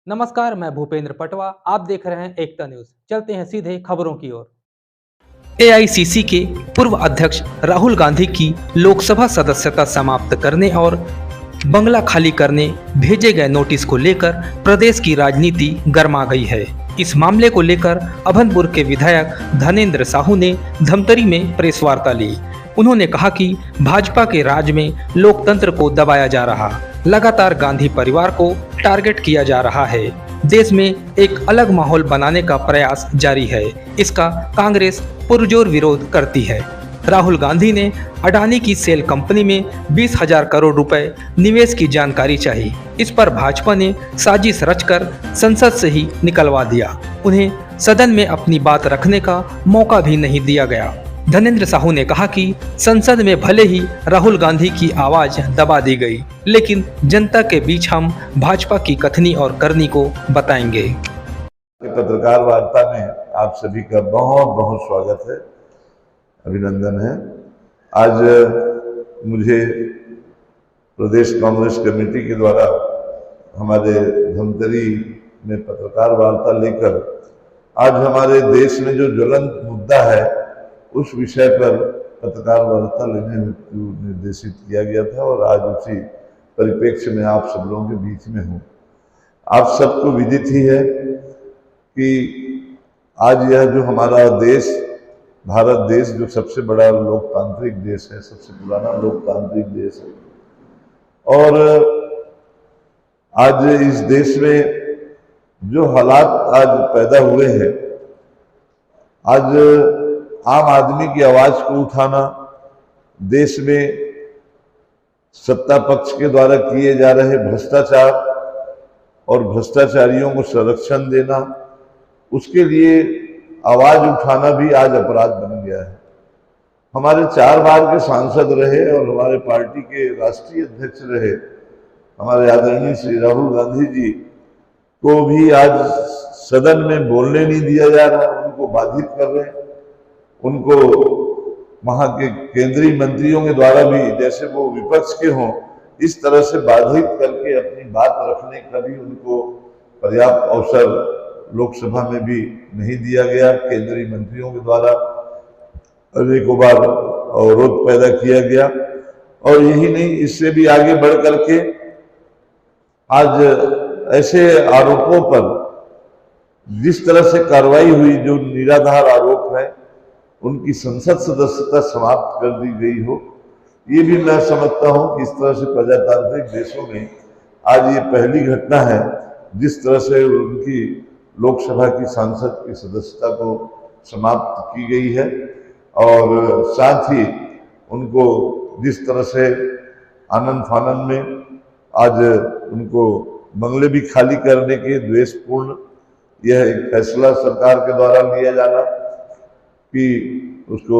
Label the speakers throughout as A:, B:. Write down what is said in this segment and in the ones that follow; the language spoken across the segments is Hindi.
A: नमस्कार, मैं भूपेंद्र पटवा। आप देख रहे हैं एकता न्यूज। चलते हैं सीधे खबरों की ओर। एआईसीसी के पूर्व अध्यक्ष राहुल गांधी की लोकसभा सदस्यता समाप्त करने और बंगला खाली करने भेजे गए नोटिस को लेकर प्रदेश की राजनीति गर्मा गई है। इस मामले को लेकर अभनपुर के विधायक धनेंद्र साहू ने धमतरी में प्रेस वार्ता ली। उन्होंने कहा कि भाजपा के राज में लोकतंत्र को दबाया जा रहा, लगातार गांधी परिवार को टारगेट किया जा रहा है। देश में एक अलग माहौल बनाने का प्रयास जारी है। इसका कांग्रेस पुरजोर विरोध करती है। राहुल गांधी ने अडानी की सेल कंपनी में 20,000 करोड़ रुपए निवेश की जानकारी चाहिए। इस पर भाजपा ने साजिश रचकर संसद से ही निकलवा दिया। उन्हें सदन में अपनी बात रखने का मौका भी नहीं दिया गया। धनेंद्र साहू ने कहा कि संसद में भले ही राहुल गांधी की आवाज दबा दी गई, लेकिन जनता के बीच हम भाजपा की कथनी और करनी को बताएंगे।
B: पत्रकार वार्ता में आप सभी का बहुत बहुत स्वागत है, अभिनंदन है। आज मुझे प्रदेश कांग्रेस कमेटी के द्वारा हमारे धमतरी में पत्रकार वार्ता लेकर आज हमारे देश में जो ज्वलंत मुद्दा है उस विषय पर पत्रकार वार्ता लेने हेतु निर्देशित किया गया था और आज उसी परिप्रेक्ष्य में आप सब लोगों के बीच में हूँ। आप सबको विदित ही है कि आज यह जो हमारा देश, भारत देश, जो सबसे बड़ा लोकतांत्रिक देश है, सबसे पुराना लोकतांत्रिक देश है, और आज इस देश में जो हालात आज पैदा हुए हैं, आज आम आदमी की आवाज को उठाना, देश में सत्ता पक्ष के द्वारा किए जा रहे भ्रष्टाचार और भ्रष्टाचारियों को संरक्षण देना, उसके लिए आवाज उठाना भी आज अपराध बन गया है। हमारे 4 बार के सांसद रहे और हमारे पार्टी के राष्ट्रीय अध्यक्ष रहे हमारे आदरणीय श्री राहुल गांधी जी को भी आज सदन में बोलने नहीं दिया जा रहा, उनको बाधित कर रहे हैं। उनको वहां के केंद्रीय मंत्रियों के द्वारा भी, जैसे वो विपक्ष के हों, इस तरह से बाधित करके अपनी बात रखने का भी उनको पर्याप्त अवसर लोकसभा में भी नहीं दिया गया। केंद्रीय मंत्रियों के द्वारा अनेकों बार अवरोध पैदा किया गया और यही नहीं, इससे भी आगे बढ़ करके आज ऐसे आरोपों पर जिस तरह से कार्रवाई हुई, जो निराधार आरोप है, उनकी संसद सदस्यता समाप्त कर दी गई हो, ये भी मैं समझता हूं कि इस तरह से प्रजातांत्रिक देशों में आज ये पहली घटना है जिस तरह से उनकी लोकसभा की सांसद की सदस्यता को समाप्त की गई है और साथ ही उनको जिस तरह से आनंद फानन में आज उनको बंगले भी खाली करने के द्वेषपूर्ण यह एक फैसला सरकार के द्वारा लिया जाना कि उसको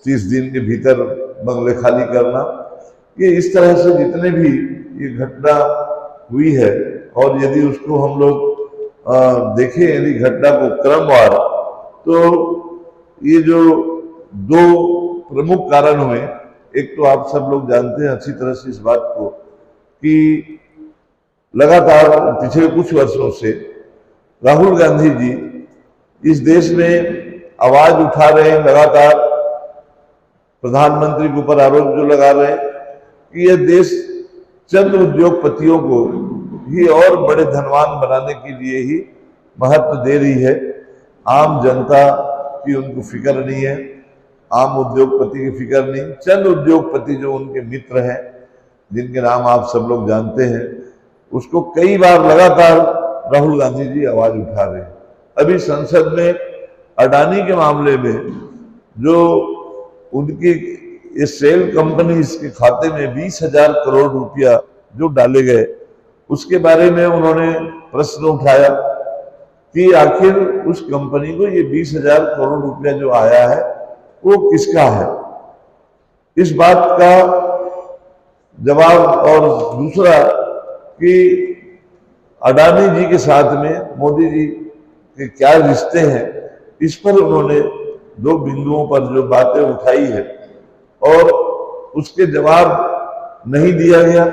B: 30 दिन के भीतर बंगले खाली करना, ये इस तरह से जितने भी ये घटना हुई है, और यदि उसको हम लोग देखें, यदि घटना को क्रमवार, तो ये जो 2 प्रमुख कारण हुए, एक तो आप सब लोग जानते हैं अच्छी तरह से इस बात को कि लगातार पिछले कुछ वर्षों से राहुल गांधी जी इस देश में आवाज उठा रहे हैं, लगातार प्रधानमंत्री के ऊपर आरोप जो लगा रहे हैं कि यह देश चंद उद्योगपतियों को ही और बड़े धनवान बनाने के लिए ही महत्व दे रही है। आम जनता की उनको फिक्र नहीं है, आम उद्योगपति की फिक्र नहीं। चंद उद्योगपति जो उनके मित्र हैं, जिनके नाम आप सब लोग जानते हैं, उसको कई बार लगातार राहुल गांधी जी आवाज उठा रहे हैं। अभी संसद में अडानी के मामले में जो उनकी ये सेल कंपनी, इसके खाते में 20,000 करोड़ रुपया जो डाले गए, उसके बारे में उन्होंने प्रश्न उठाया कि आखिर उस कंपनी को ये 20,000 करोड़ रुपया जो आया है वो किसका है। इस बात का जवाब, और दूसरा कि अडानी जी के साथ में मोदी जी के क्या रिश्ते हैं, इस पर उन्होंने 2 बिंदुओं पर जो बातें उठाई है और उसके जवाब नहीं दिया गया।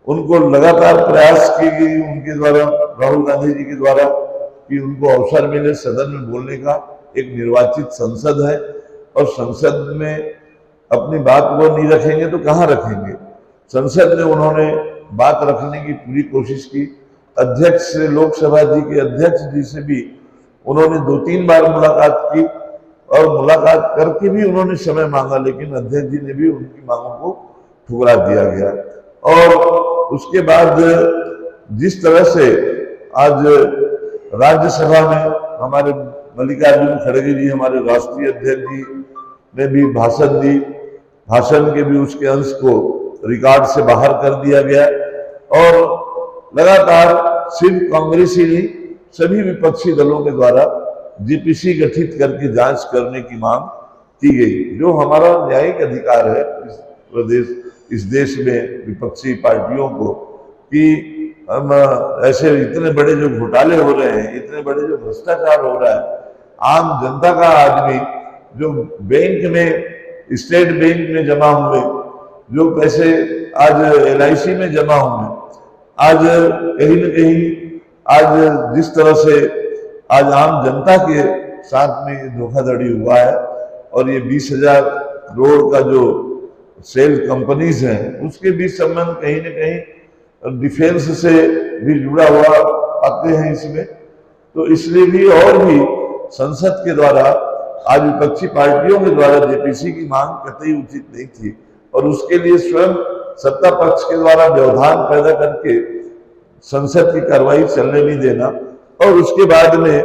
B: उनको लगातार प्रयास की गई उनके द्वारा, राहुल गांधी जी के द्वारा, कि उनको अवसर मिले सदन में बोलने का। एक निर्वाचित संसद है और संसद में अपनी बात वो नहीं रखेंगे तो कहाँ रखेंगे। संसद में उन्होंने बात रखने की पूरी कोशिश की। अध्यक्ष से, लोकसभा जी के अध्यक्ष जी से भी उन्होंने 2-3 बार मुलाकात की और मुलाकात करके भी उन्होंने समय मांगा, लेकिन अध्यक्ष जी ने भी उनकी मांगों को ठुकरा दिया गया। और उसके बाद जिस तरह से आज राज्यसभा में हमारे मल्लिकार्जुन खड़गे जी, हमारे राष्ट्रीय अध्यक्ष जी ने भी भाषण दी, भाषण के भी उसके अंश को रिकॉर्ड से बाहर कर दिया गया। और लगातार सिर्फ कांग्रेस ही नहीं, सभी विपक्षी दलों के द्वारा जेपीसी गठित करके जांच करने की मांग की गई, जो हमारा न्यायिक अधिकार है इस देश में विपक्षी पार्टियों को, कि हम ऐसे इतने बड़े जो घोटाले हो रहे हैं, इतने बड़े जो भ्रष्टाचार हो रहा है, आम जनता का आदमी जो बैंक में, स्टेट बैंक में जमा हुए जो पैसे आज LIC में जमा हुए, आज कहीं न कहीं आज जिस तरह से आज आम जनता के साथ में धोखाधड़ी हुआ है, और ये 20,000 करोड़ का जो सेल कंपनीज हैं उसके भी संबंध कहीं न कहीं डिफेंस से भी जुड़ा हुआ आते हैं इसमें। तो इसलिए भी और भी संसद के द्वारा आज विपक्षी पार्टियों के द्वारा जेपीसी की मांग कतई उचित नहीं थी, और उसके लिए स्वयं सत्ता पक्ष के द्वारा व्यवधान पैदा करके संसद की कार्रवाई चलने नहीं देना, और उसके बाद में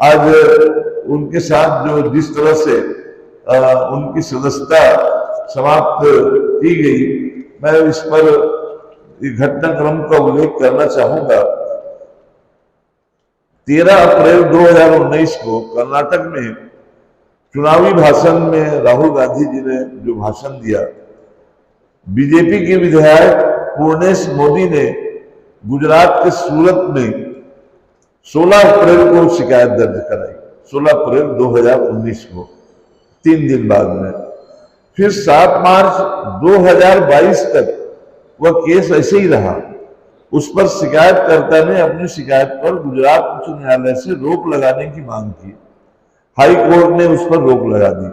B: आज उनके साथ जो जिस तरह से उनकी सदस्यता समाप्त की गई, मैं इस पर घटनाक्रम का उल्लेख करना चाहूंगा। 13 अप्रैल 2019 को कर्नाटक में चुनावी भाषण में राहुल गांधी जी ने जो भाषण दिया, बीजेपी के विधायक पूर्णेश मोदी ने गुजरात के सूरत में 16 अप्रैल को शिकायत दर्ज कराई, 16 अप्रैल 2019 को, 3 दिन बाद में। फिर 7 मार्च 2022 तक वह केस ऐसे ही रहा। उस पर शिकायतकर्ता ने अपनी शिकायत पर गुजरात उच्च न्यायालय से रोक लगाने की मांग की। हाई कोर्ट ने उस पर रोक लगा दी।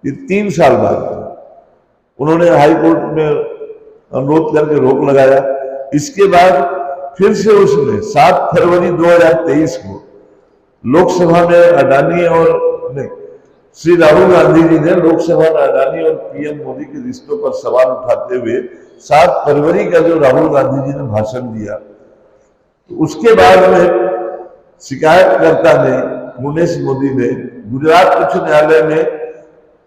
B: ये 3 साल बाद उन्होंने हाई कोर्ट में अनुरोध करके रोक लगाया। इसके बाद फिर से उसने 7 फरवरी 2023 को लोकसभा में अडानी और श्री राहुल गांधी जी ने लोकसभा में अडानी और पीएम मोदी के रिश्तों पर सवाल उठाते हुए 7 फरवरी का जो राहुल गांधी जी ने भाषण दिया, तो उसके बाद में शिकायतकर्ता ने, पूर्णेश मोदी ने, गुजरात उच्च न्यायालय में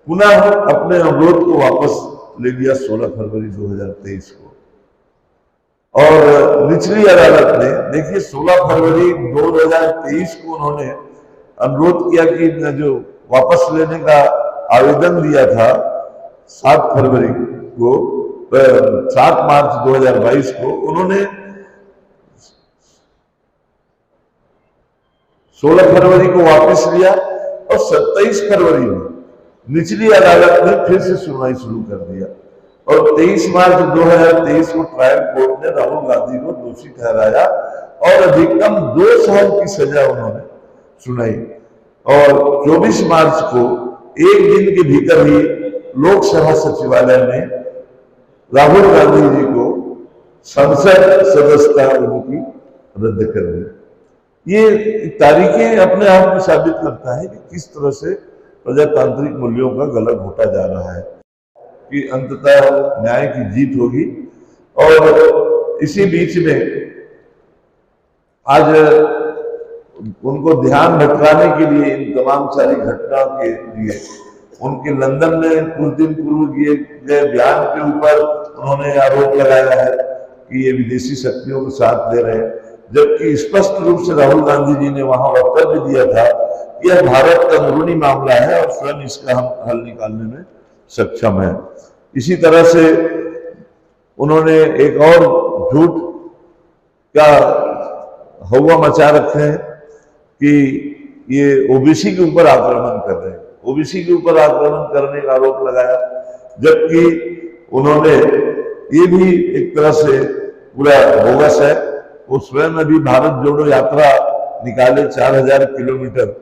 B: पुनः अपने अनुरोध को वापस ले लिया 16 फरवरी 2023 को। और निचली अदालत ने, देखिए 16 फरवरी 2023 को उन्होंने अनुरोध किया कि जो वापस लेने का आवेदन दिया था 7 फरवरी को, 7 मार्च 2022 को, उन्होंने 16 फरवरी को वापस लिया और 27 फरवरी में निचली अदालत ने फिर से सुनवाई शुरू कर दिया। और 23 मार्च 2023 को ट्रायल कोर्ट ने राहुल गांधी को दोषी ठहराया और अधिकतम 2 साल की सजा उन्होंने सुनाई। और 24 मार्च को, एक दिन के भीतर ही, लोकसभा सचिवालय में राहुल गांधी जी को संसद सदस्यता उनकी रद्द कर दी। ये तारीखें अपने आप में साबित करता है कि किस तरह से प्रजातांत्रिक मूल्यों का गला घोटा जा रहा है, कि अंततः न्याय की जीत होगी। और इसी बीच में आज उनको ध्यान भटकाने के लिए, इन तमाम सारी घटनाओं के लिए, उनके लंदन में कुछ दिन पूर्व किए गए बयान के ऊपर उन्होंने आरोप लगाया है कि ये विदेशी शक्तियों का साथ दे रहे हैं, जबकि स्पष्ट रूप से राहुल गांधी जी ने वहां वक्तव्य दिया था कि यह भारत का अंदरूनी मामला है और स्वयं इसका हम हल निकालने में सक्षम है। इसी तरह से उन्होंने एक और झूठ का हवा मचा रखे हैं कि ये ओबीसी के ऊपर आक्रमण कर रहे हैं, ओबीसी के ऊपर आक्रमण करने का आरोप लगाया, जबकि उन्होंने ये भी एक तरह से पूरा बोगस है। वो स्वयं अभी भारत जोड़ो यात्रा निकाले 4000 किलोमीटर,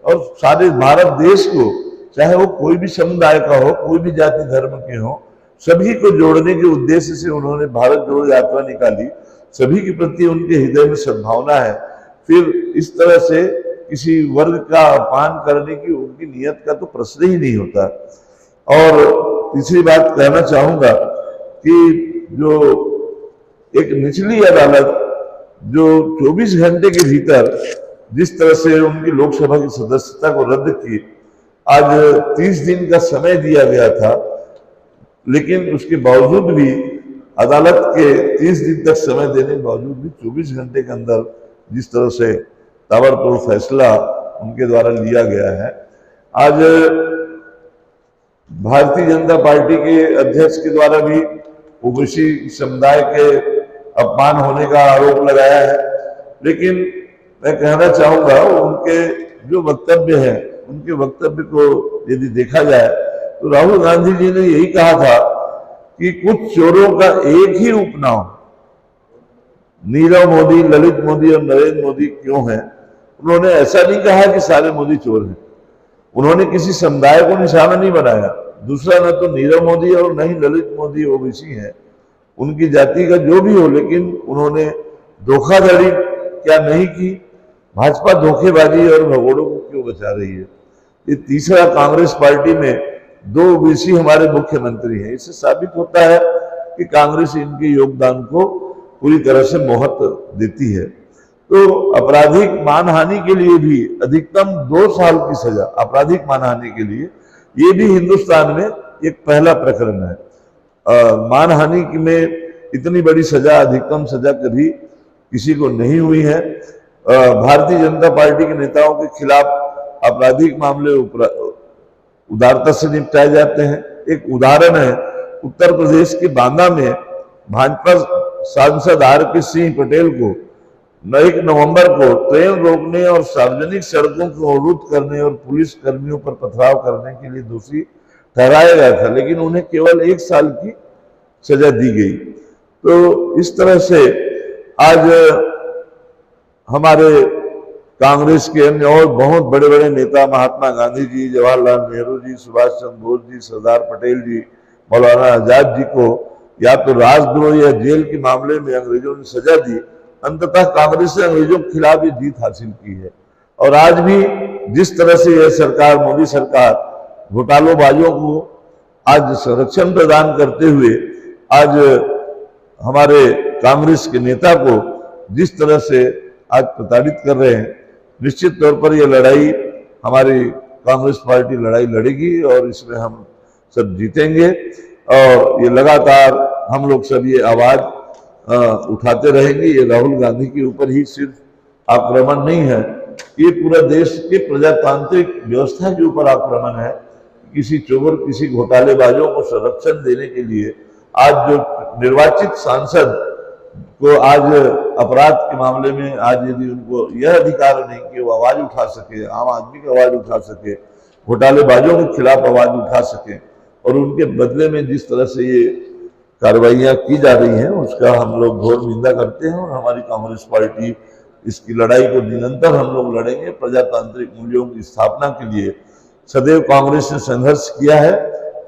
B: और सारे भारत देश को, चाहे वो कोई भी समुदाय का हो, कोई भी जाति धर्म के हो, सभी को जोड़ने के उद्देश्य से उन्होंने भारत जोड़ो यात्रा निकाली। सभी के प्रति उनके हृदय में सद्भावना है। फिर इस तरह से किसी वर्ग का अपमान करने की उनकी नियत का तो प्रश्न ही नहीं होता। और तीसरी बात कहना चाहूंगा कि जो एक निचली अदालत जो 24 घंटे के भीतर जिस तरह से उनकी लोकसभा की सदस्यता को रद्द की, आज 30 दिन का समय दिया गया था, लेकिन उसके बावजूद भी अदालत के 30 दिन तक समय देने के बावजूद भी 24 घंटे के अंदर जिस तरह से ताबड़तोड़ फैसला उनके द्वारा लिया गया है। आज भारतीय जनता पार्टी के अध्यक्ष के द्वारा भी ओबीसी समुदाय के अपमान होने का आरोप लगाया है, लेकिन मैं कहना चाहूंगा उनके जो वक्तव्य है, उनके वक्तव्य को यदि देखा जाए तो राहुल गांधी जी ने यही कहा था कि कुछ चोरों का एक ही उपनाम नीरव मोदी, ललित मोदी और नरेंद्र मोदी क्यों है। उन्होंने ऐसा नहीं कहा कि सारे मोदी चोर हैं। उन्होंने किसी समुदाय को निशाना नहीं बनाया। दूसरा, न तो नीरव मोदी और न ही ललित मोदी ओबीसी हैं, उनकी जाति का जो भी हो, लेकिन उन्होंने धोखाधड़ी क्या नहीं की। भाजपा धोखेबाजी और भगोड़ों को क्यों बचा रही है। ये तीसरा, कांग्रेस पार्टी में 2 ओबीसी हमारे मुख्यमंत्री हैं। इससे साबित होता है कि कांग्रेस इनके योगदान को पूरी तरह से मोहत देती है। तो आपराधिक मानहानि के लिए भी अधिकतम 2 साल की सजा, आपराधिक मानहानि के लिए, ये भी हिंदुस्तान में एक पहला प्रकरण है। मानहानि में इतनी बड़ी सजा, अधिकतम सजा कभी किसी को नहीं हुई है। भारतीय जनता पार्टी के नेताओं के खिलाफ आपराधिक मामले उदारता से निपटाए जाते हैं। एक उदाहरण है, उत्तर प्रदेश के बांदा में भाजपा सांसद RK सिंह पटेल को 1 नवंबर को ट्रेन रोकने और सार्वजनिक सड़कों को अवरुद्ध करने और पुलिस कर्मियों पर पथराव करने के लिए दोषी ठहराया गया था, लेकिन उन्हें केवल 1 साल की सजा दी गई। तो इस तरह से आज हमारे कांग्रेस के अन्य और बहुत बड़े बड़े नेता, महात्मा गांधी जी, जवाहरलाल नेहरू जी, सुभाष चंद्र बोस जी, सरदार पटेल जी, मौलाना आजाद जी को या तो राजद्रोह या जेल के मामले में अंग्रेजों ने सजा दी। अंततः कांग्रेस ने अंग्रेजों के खिलाफ ये जीत हासिल की है। और आज भी जिस तरह से यह सरकार, मोदी सरकार, घोटालोबाजों को आज संरक्षण प्रदान करते हुए आज हमारे कांग्रेस के नेता को जिस तरह से आज प्रताड़ित कर रहे हैं, निश्चित तौर पर यह लड़ाई हमारी कांग्रेस पार्टी लड़ाई लड़ेगी और इसमें हम सब जीतेंगे। और ये लगातार हम लोग सब ये आवाज उठाते रहेंगे। ये राहुल गांधी के ऊपर ही सिर्फ आक्रमण नहीं है, ये पूरा देश के प्रजातांत्रिक व्यवस्था के ऊपर आक्रमण है। किसी चोर, किसी घोटालेबाजों को संरक्षण देने के लिए आज जो निर्वाचित सांसद को आज अपराध के मामले में आज यदि उनको यह अधिकार नहीं कि वो आवाज उठा सके, आम आदमी की आवाज उठा सके, घोटालेबाजों के खिलाफ आवाज उठा सके, और उनके बदले में जिस तरह से ये कार्रवाइयां की जा रही हैं उसका हम लोग घोर निंदा करते हैं। और हमारी कांग्रेस पार्टी इसकी लड़ाई को निरंतर हम लोग लड़ेंगे। प्रजातांत्रिक मूल्यों की स्थापना के लिए सदैव कांग्रेस ने संघर्ष किया है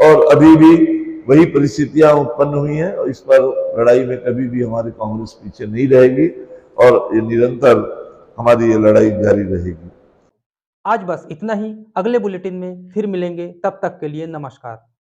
B: और अभी भी वही परिस्थितियां उत्पन्न हुई हैं, और इस पर लड़ाई में कभी भी हमारी कांग्रेस पीछे नहीं रहेगी और ये निरंतर हमारी ये लड़ाई जारी रहेगी।
A: आज बस इतना ही। अगले बुलेटिन में फिर मिलेंगे, तब तक के लिए नमस्कार।